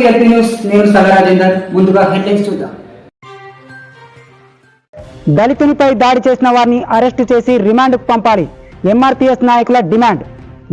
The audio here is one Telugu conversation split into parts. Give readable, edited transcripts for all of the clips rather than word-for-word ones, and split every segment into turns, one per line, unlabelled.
LP news. నేను సగరాజేందర్. ముందుగా హెడ్లైన్స్ చూద్దాం.
దళితునిపై దాడి చేసిన వారిని అరెస్టు చేసి రిమాండ్కు పంపాలి. ఎంఆర్పీఎస్ నాయకుల డిమాండ్.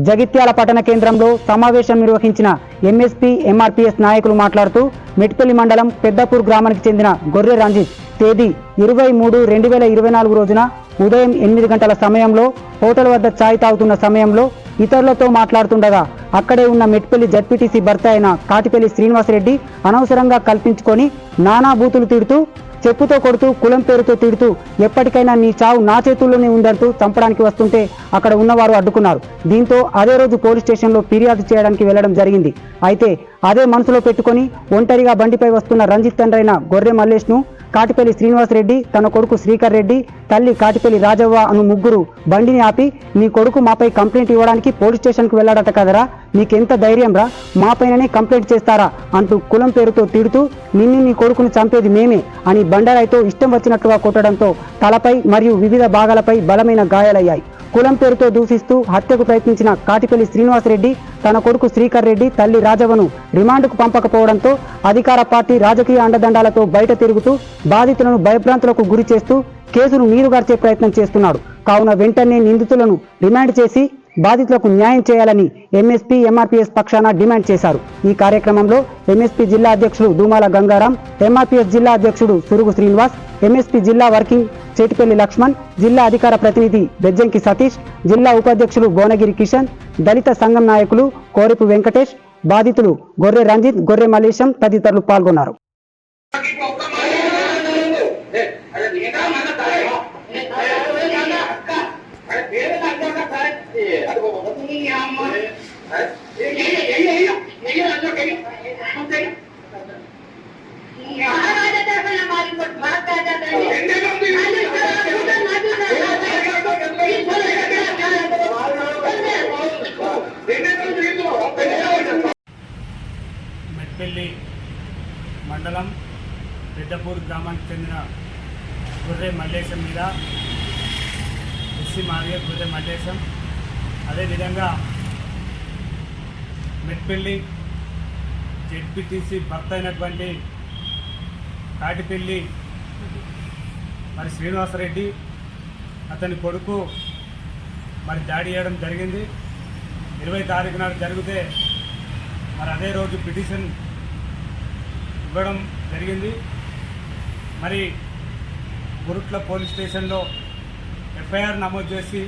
జగిత్యాల పట్టణ కేంద్రంలో సమావేశం నిర్వహించిన ఎంఎస్పీ ఎంఆర్పీఎస్ నాయకులు మాట్లాడుతూ మెట్పల్లి మండలం పెద్దపూర్ గ్రామానికి చెందిన గొర్రె రంజిత్ తేదీ 23/2024 రోజున ఉదయం 8 గంటల సమయంలో హోటల్ వద్ద ఛాయ్ తాగుతున్న సమయంలో ఇతరులతో మాట్లాడుతుండగా అక్కడే ఉన్న మెట్పల్లి జడ్పీటీసీ భర్త అయిన కాటిపల్లి శ్రీనివాసరెడ్డి అనవసరంగా కల్పించుకొని నానా బూతులు తిడుతూ చెప్పుతో కొడుతూ కులం పేరుతో తిడుతూ ఎప్పటికైనా నీ చావు నా చేతుల్లోనే ఉందంటూ చంపడానికి వస్తుంటే అక్కడ ఉన్నవారు అడ్డుకున్నారు. దీంతో అదే రోజు పోలీస్ స్టేషన్లో ఫిర్యాదు చేయడానికి వెళ్లడం జరిగింది. అయితే అదే మనసులో పెట్టుకొని ఒంటరిగా బండిపై వస్తున్న రంజిత్ తండ్రైన గొర్రె మల్లేష్ను కాటిపల్లి శ్రీనివాసరెడ్డి, తన కొడుకు శ్రీకర్ రెడ్డి, తల్లి కాటిపల్లి రాజవ్వ అను ముగ్గురు బండిని ఆపి నీ కొడుకు మాపై కంప్లైంట్ ఇవ్వడానికి పోలీస్ స్టేషన్కు వెళ్లాడట కదరా, నీకెంత ధైర్యం రా, మాపైననే కంప్లైంట్ చేస్తారా అంటూ కులం పేరుతో తిడుతూ నిన్ను నీ కొడుకును చంపేది మేమే అని బండరాయితో ఇష్టం వచ్చినట్లుగా కొట్టడంతో తలపై మరియు వివిధ భాగాలపై బలమైన గాయాలయ్యాయి. కులం పేరుతో దూషిస్తూ హత్యకు ప్రయత్నించిన కాటిపల్లి శ్రీనివాసరెడ్డి తన కొడుకు శ్రీకర్ రెడ్డి, తల్లి రాజవ్వను రిమాండ్కు పంపకపోవడంతో అధికార పార్టీ రాజకీయ అండదండాలతో బయట తిరుగుతూ బాధితులను భయభ్రాంతులకు గురి చేస్తూ కేసును నీరుగార్చే ప్రయత్నం చేస్తున్నాడు. కావున వెంటనే నిందితులను రిమాండ్ చేసి బాధితులకు న్యాయం చేయాలని ఎంఎస్పీ ఎంఆర్పీఎస్ పక్షాన డిమాండ్ చేశారు. ఈ కార్యక్రమంలో ఎంఎస్పీ జిల్లా అధ్యక్షుడు దూమాల గంగారాం, ఎంఆర్పీఎస్ జిల్లా అధ్యక్షుడు సురుగు శ్రీనివాస్, ఎంఎస్పీ జిల్లా వర్కింగ్ చేటిపల్లి లక్ష్మణ్, జిల్లా అధికార ప్రతినిధి బెజ్జంకి సతీష్, జిల్లా ఉపాధ్యక్షులు భువనగిరి కిషన్, దళిత సంఘం నాయకులు కోరెపు వెంకటేష్, బాధితులు గొర్రె రంజిత్, గొర్రె మల్లేశం తదితరులు పాల్గొన్నారు.
మెట్పల్లి మండలం పెద్దపూర్ గ్రామానికి చెందిన గొర్రె మల్లేశం మీద ఎస్సీ మాదిగ గొర్రె మల్లేశం, అదేవిధంగా మెట్పల్లి జెడ్పీటీసీ భర్త అయినటువంటి కాటిపల్లి మరి శ్రీనివాసరెడ్డి అతని కొడుకు మరి దాడి చేయడం జరిగింది. 20 తారీఖు నాడు జరిగితే మరి అదే రోజు పిటిషన్ ఇవ్వడం జరిగింది. మరి గురుట్ల పోలీస్ స్టేషన్లో ఎఫ్ఐఆర్ నమోదు చేసి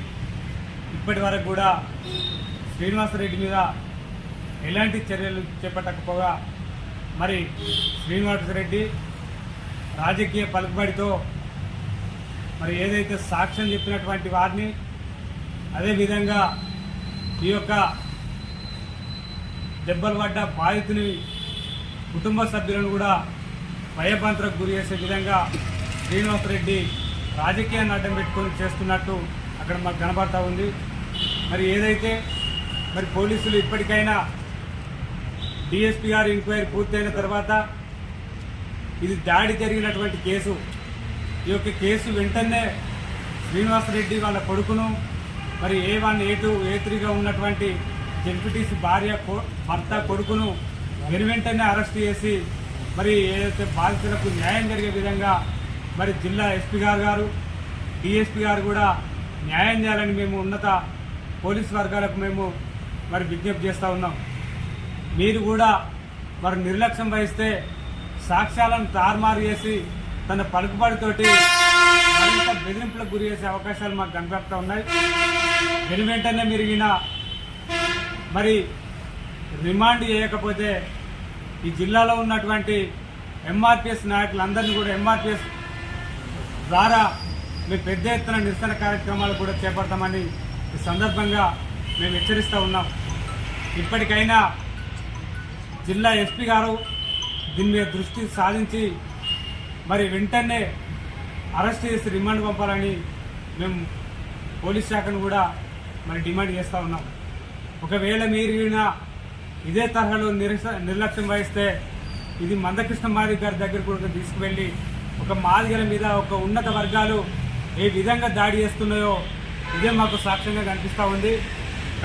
ఇప్పటి వరకు కూడా శ్రీనివాసరెడ్డి మీద ఎలాంటి చర్యలు చేపట్టకపోగా మరి శ్రీనివాసరెడ్డి రాజకీయ పలుకుబడితో మరి ఏదైతే సాక్ష్యం చెప్పినటువంటి వారిని, అదేవిధంగా ఈ యొక్క దెబ్బలు పడ్డ బాధితుని కుటుంబ సభ్యులను కూడా భయభ్రాంతులకు గురి చేసే విధంగా శ్రీనివాసరెడ్డి రాజకీయాన్ని అడ్డం పెట్టుకొని చేస్తున్నట్టు అక్కడ మాకు కనబడతా ఉంది. మరి ఏదైతే మరి పోలీసులు ఇప్పటికైనా డిఎస్పీ గారి ఎంక్వైరీ పూర్తయిన తర్వాత ఇది దాడి జరిగినటువంటి కేసు, ఈ యొక్క కేసు వెంటనే శ్రీనివాసరెడ్డి వాళ్ళ కొడుకును మరి A1, A2, A3గా ఉన్నటువంటి జెడ్పీటీసీ భర్త కొడుకును వెనువెంటనే అరెస్ట్ చేసి మరి ఏదైతే బాధితులకు న్యాయం జరిగే విధంగా మరి జిల్లా ఎస్పీ గారు డిఎస్పీ గారు కూడా న్యాయం చేయాలని మేము ఉన్నత పోలీసు వర్గాలకు మేము మరి విజ్ఞప్తి చేస్తూ ఉన్నాం. మీరు కూడా మరి నిర్లక్ష్యం వహిస్తే సాక్ష్యాలను తారుమారు చేసి తన పలుకుబడితోటి మరింత బెదిరింపులకు గురి చేసే అవకాశాలు మాకు కనపడుతూ ఉన్నాయి. వెనువెంటనే మిరిగిన మరి రిమాండ్ చేయకపోతే ఈ జిల్లాలో ఉన్నటువంటి ఎంఆర్పీఎస్ నాయకులందరినీ కూడా ఎంఆర్పీఎస్ ద్వారా మేము పెద్ద ఎత్తున నిరసన కార్యక్రమాలు కూడా చేపడతామని ఈ సందర్భంగా మేము హెచ్చరిస్తూ ఉన్నాం. ఇప్పటికైనా జిల్లా ఎస్పీ గారు దీని మీద దృష్టి సాధించి మరి వెంటనే అరెస్ట్ చేసి రిమాండ్ పంపాలని మేము పోలీస్ శాఖను కూడా మరి డిమాండ్ చేస్తూ ఉన్నాం. ఒకవేళ మీరు ఇదే తరహాలో నిర్లక్ష్యం వహిస్తే ఇది మందకృష్ణ మాదిగ గారి దగ్గర కూడా తీసుకువెళ్ళి ఒక మాదిగల మీద ఒక ఉన్నత వర్గాలు ఏ విధంగా దాడి చేస్తున్నాయో ఇదే మాకు సాక్ష్యంగా కనిపిస్తూ ఉంది.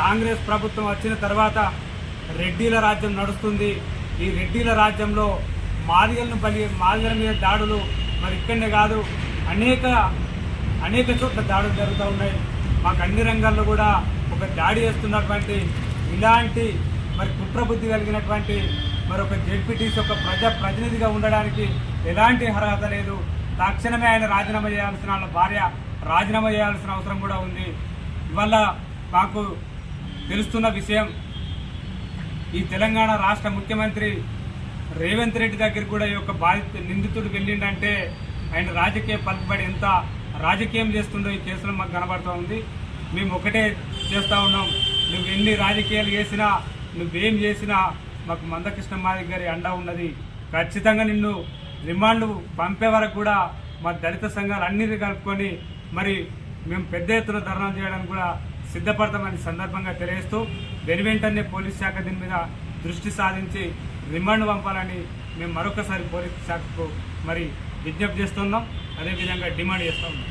కాంగ్రెస్ ప్రభుత్వం వచ్చిన తర్వాత రెడ్డిల రాజ్యం నడుస్తుంది, ఈ రెడ్డిల రాజ్యంలో మాదిగల మీద దాడులు మరి ఇక్కడనే కాదు అనేక చోట్ల దాడులు జరుగుతూ ఉన్నాయి. మాకు అన్ని రంగాల్లో కూడా ఒక దాడి చేస్తున్నటువంటి ఇలాంటి మరి కుట్రబుద్ధి కలిగినటువంటి మరి ఒక జెడ్పీటీసీ ఒక ప్రజాప్రతినిధిగా ఉండడానికి ఎలాంటి అర్హత లేదు. తక్షణమే ఆయన రాజీనామా చేయాల్సిన వాళ్ళ భార్య రాజీనామా చేయాల్సిన అవసరం కూడా ఉంది. ఇవాళ మాకు తెలుస్తున్న విషయం, ఈ తెలంగాణ రాష్ట్ర ముఖ్యమంత్రి రేవంత్ రెడ్డి దగ్గరికి కూడా ఈ యొక్క నిందితుడు వెళ్ళిండంటే ఆయన రాజకీయ పలుకుబడి ఎంత రాజకీయం చేస్తుండో ఈ కేసులో మాకు కనబడుతూ ఉంది. మేము ఒకటే చేస్తూ ఉన్నాం, నువ్వు ఎన్ని రాజకీయాలు చేసినా నువ్వేం చేసినా మాకు మందకృష్ణ మాదిగ గారి అండ ఉన్నది. ఖచ్చితంగా నిన్ను రిమాండ్ పంపే వరకు కూడా మా దళిత సంఘాలు అన్నిటి కలుపుకొని మరి మేము పెద్ద ఎత్తున ధర్నా చేయడానికి కూడా సిద్ధపడతామని సందర్భంగా తెలియజేస్తూ వెనువెంటనే పోలీస్ శాఖ దీని మీద దృష్టి సాధించి రిమాండ్ పంపాలని మేము మరొకసారి పోలీస్ శాఖకు మరి విజ్ఞప్తి చేస్తున్నాం, అదేవిధంగా డిమాండ్ చేస్తూ ఉన్నాం.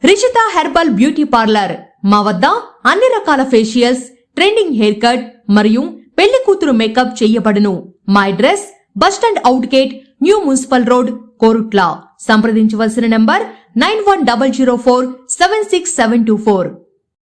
రిషిత హెర్బల్ బ్యూటీ పార్లర్ మా వద్ద అన్ని రకాల ఫేషియల్స్, ట్రెండింగ్ హెయిర్ కట్ మరియు పెళ్లి కూతురు మేకప్ చేయబడును. మా address bus stand out gate, new municipal road, Korutla. సంప్రదించవలసిన నంబర్ 9100476724.